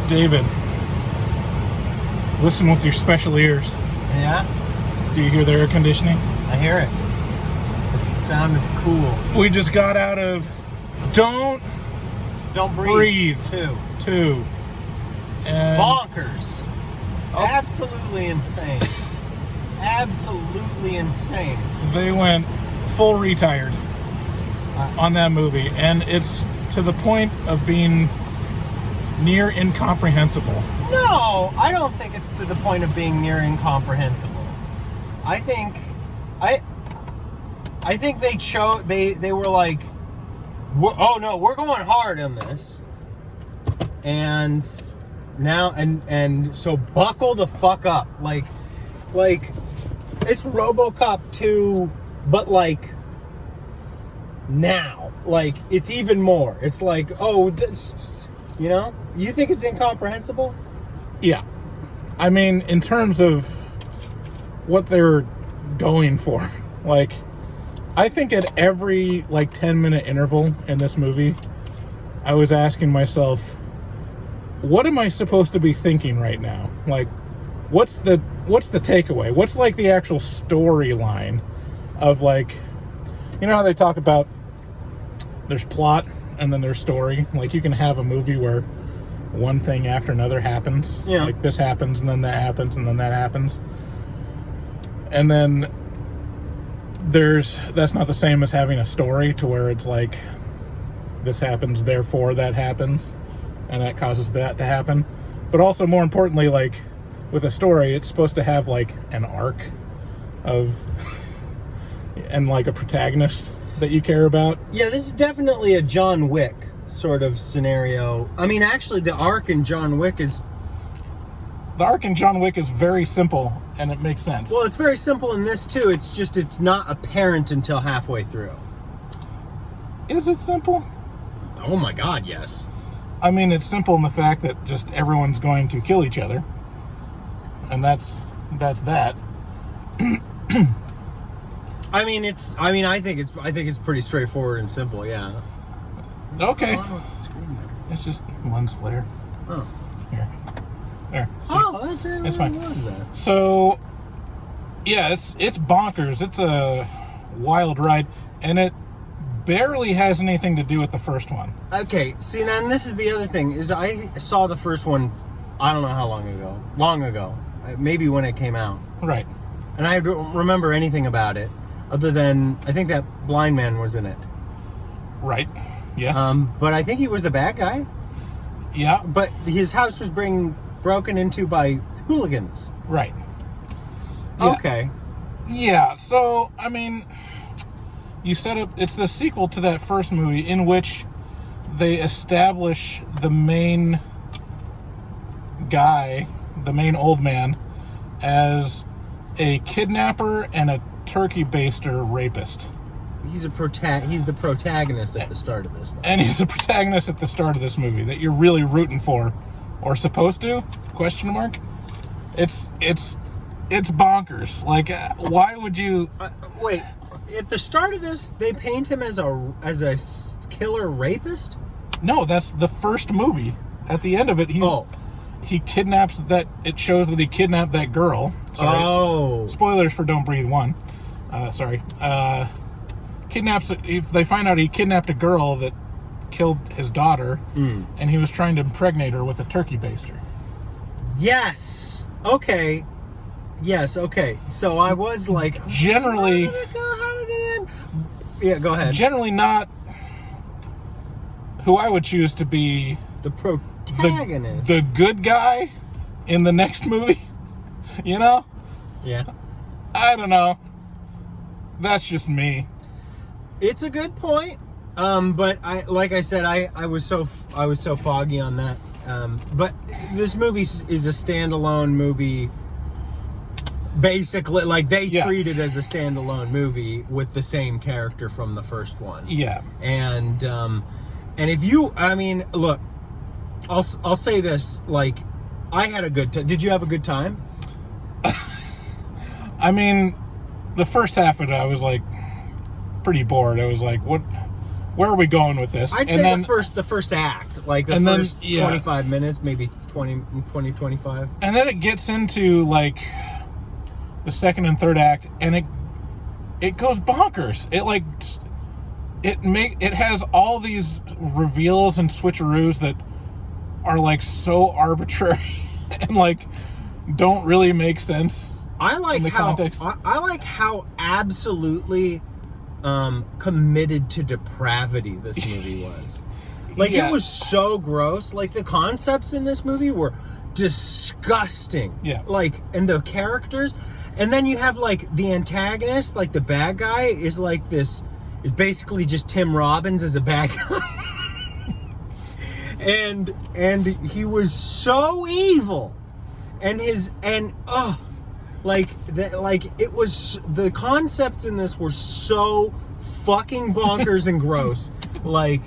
David, listen with your special ears. Yeah? Do you hear the air conditioning? I hear it. It's the sound of cool. We just got out of Don't Breathe. Two. And Bonkers. Absolutely insane. Absolutely insane. they went full retired on that movie. And it's to the point of being near incomprehensible. No, I don't think it's to the point of being near incomprehensible. I think they were like, we're going hard on this, and now and so buckle the fuck up, like it's RoboCop 2, but like now, like it's even more. It's like, oh, this, you think it's incomprehensible? Yeah. I mean, in terms of what they're going for, like, I think at every 10-minute interval in this movie, I was asking myself, what am I supposed to be thinking right now? Like, what's the takeaway? What's the actual storyline of how they talk about there's plot and then there's story. Like, you can have a movie where one thing after another happens. Yeah. Like, this happens, and then that happens, and then that happens. And then that's not the same as having a story to where it's like, this happens, therefore that happens, and that causes that to happen. But also, more importantly, with a story, it's supposed to have an arc of and a protagonist that you care about. Yeah, this is definitely a John Wick sort of scenario. I mean, actually, the arc in John Wick is very simple, and it makes sense. Well, it's very simple in this too. It's just it's not apparent until halfway through. Is it simple? Oh my God, yes. I mean, it's simple in the fact that just everyone's going to kill each other, and that's that. I think it's pretty straightforward and simple. Yeah. Okay. What's going on with the screen there? It's just lens flare. Oh. Here. There. See? Oh, that's it. It's fine. What was that? So, yeah, it's bonkers. It's a wild ride, and it barely has anything to do with the first one. Okay, see, now, and this is the other thing, is I saw the first one, I don't know how long ago, maybe when it came out. Right. And I don't remember anything about it, other than, I think that blind man was in it. Right. Yes. But I think he was the bad guy. Yeah. But his house was broken into by hooligans. Right. Yeah. Okay. Yeah, so, I mean, you set up, it's the sequel to that first movie in which they establish the main guy, the main old man, as a kidnapper and a turkey baster rapist. He's the protagonist at the start of this, though. And he's the protagonist at the start of this movie that you're really rooting for, or supposed to? Question mark. It's bonkers. Why would you? Wait. At the start of this, they paint him as a killer rapist? No, that's the first movie. At the end of it, he kidnaps that. It shows that he kidnapped that girl. Sorry, spoilers for Don't Breathe 1. Kidnaps. If they find out he kidnapped a girl that killed his daughter, and he was trying to impregnate her with a turkey baster. Yes. Okay. Yes. Okay. So I was like, generally. How did it end? Yeah. Go ahead. Generally, not who I would choose to be the protagonist, the good guy in the next movie. You know? Yeah. I don't know. That's just me. It's a good point. But I was so foggy on that. But this movie is a standalone movie. Basically, they treat it as a standalone movie with the same character from the first one. Yeah. And if you, look, I'll say this, I had a good time. Did you have a good time? I mean, the first half of it, I was pretty bored. I was like, what where are we going with this? I'd say the first act, like the first 25 minutes, maybe 25. And then it gets into like the second and third act, and it goes bonkers. It has all these reveals and switcheroos that are like so arbitrary and like don't really make sense. I like in the context. I like how absolutely committed to depravity this movie was. Like, it was so gross. Like, the concepts in this movie were disgusting. Yeah. Like, and the characters. And then you have, like, the antagonist, like, the bad guy is like this, is basically just Tim Robbins as a bad guy. and he was so evil. It was, the concepts in this were so fucking bonkers and gross. Like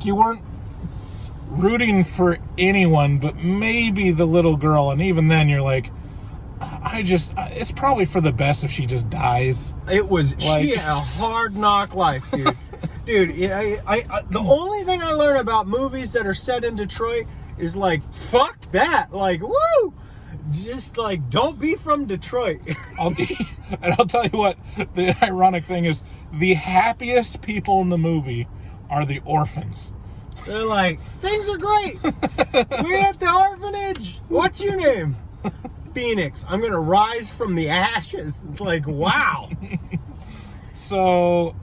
you weren't rooting for anyone but maybe the little girl, and even then you're like, it's probably for the best if she just dies. It was, she had a hard knock life, dude. Dude, the only thing I learn about movies that are set in Detroit is like, fuck that. Like, woo! Just like, don't be from Detroit. I'll tell you what, the ironic thing is, the happiest people in the movie are the orphans. They're like, things are great. We're at the orphanage. What's your name? Phoenix. I'm gonna rise from the ashes. It's like, wow. So,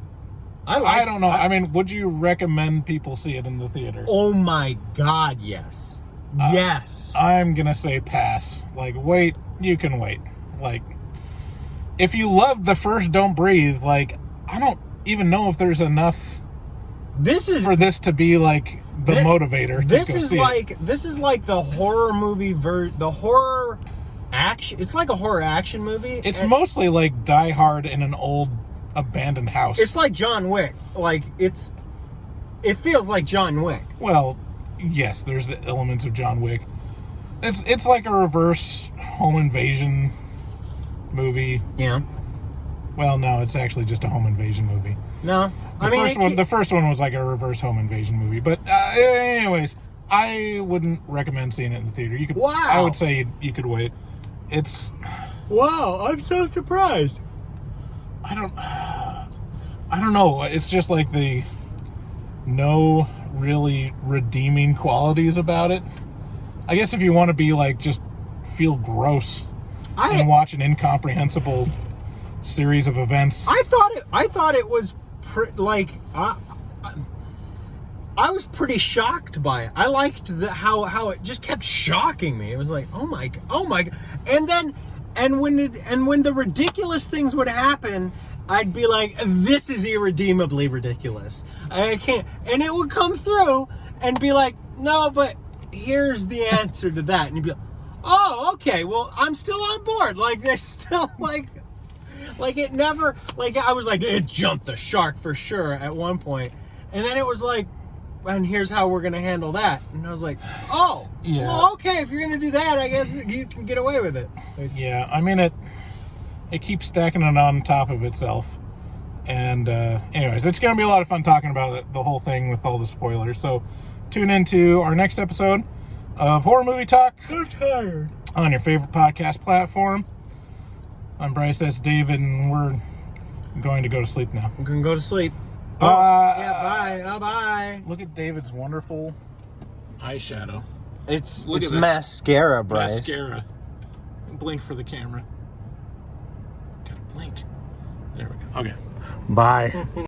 I don't know. I mean, would you recommend people see it in the theater? Oh my God, yes. Yes. I'm gonna say pass. Like, wait, you can wait. Like, if you loved the first Don't Breathe, like, I don't even know if there's enough for this to be like the motivator. This is like the horror movie the horror action. It's like a horror action movie. It's mostly like Die Hard in an old abandoned house. It's like John Wick. Like, it feels like John Wick. Well, yes, there's the elements of John Wick. It's like a reverse home invasion movie. Yeah. Well, no, it's actually just a home invasion movie. No, the first one was like a reverse home invasion movie. But anyways, I wouldn't recommend seeing it in the theater. You could. Wow. I would say you could wait. It's. Wow, I'm so surprised. I don't know. It's just like no really redeeming qualities about it. I guess if you want to be like, just feel gross and watch an incomprehensible series of events. I thought it was I was pretty shocked by it. I liked how it just kept shocking me. It was like, oh my god. And when the ridiculous things would happen, I'd be like, this is irredeemably ridiculous. I can't. And it would come through and be like, no, but here's the answer to that. And you'd be like, oh, okay, well, I'm still on board. Like, there's still like it never, like, I was like, it jumped the shark for sure at one point. And then it was like, and here's how we're going to handle that. And I was like, oh, yeah. Well, okay, if you're going to do that, I guess you can get away with it. Yeah, I mean, it keeps stacking it on top of itself. And anyways, it's going to be a lot of fun talking about the whole thing with all the spoilers. So tune into our next episode of Horror Movie Talk. I'm tired. On your favorite podcast platform. I'm Bryce, that's David, and we're going to go to sleep now. I'm going to go to sleep. Bye. Oh, yeah, bye. Bye. Look at David's wonderful eyeshadow. It's mascara, Bryce. Mascara. Blink for the camera. Gotta blink. There we go. Okay. Bye.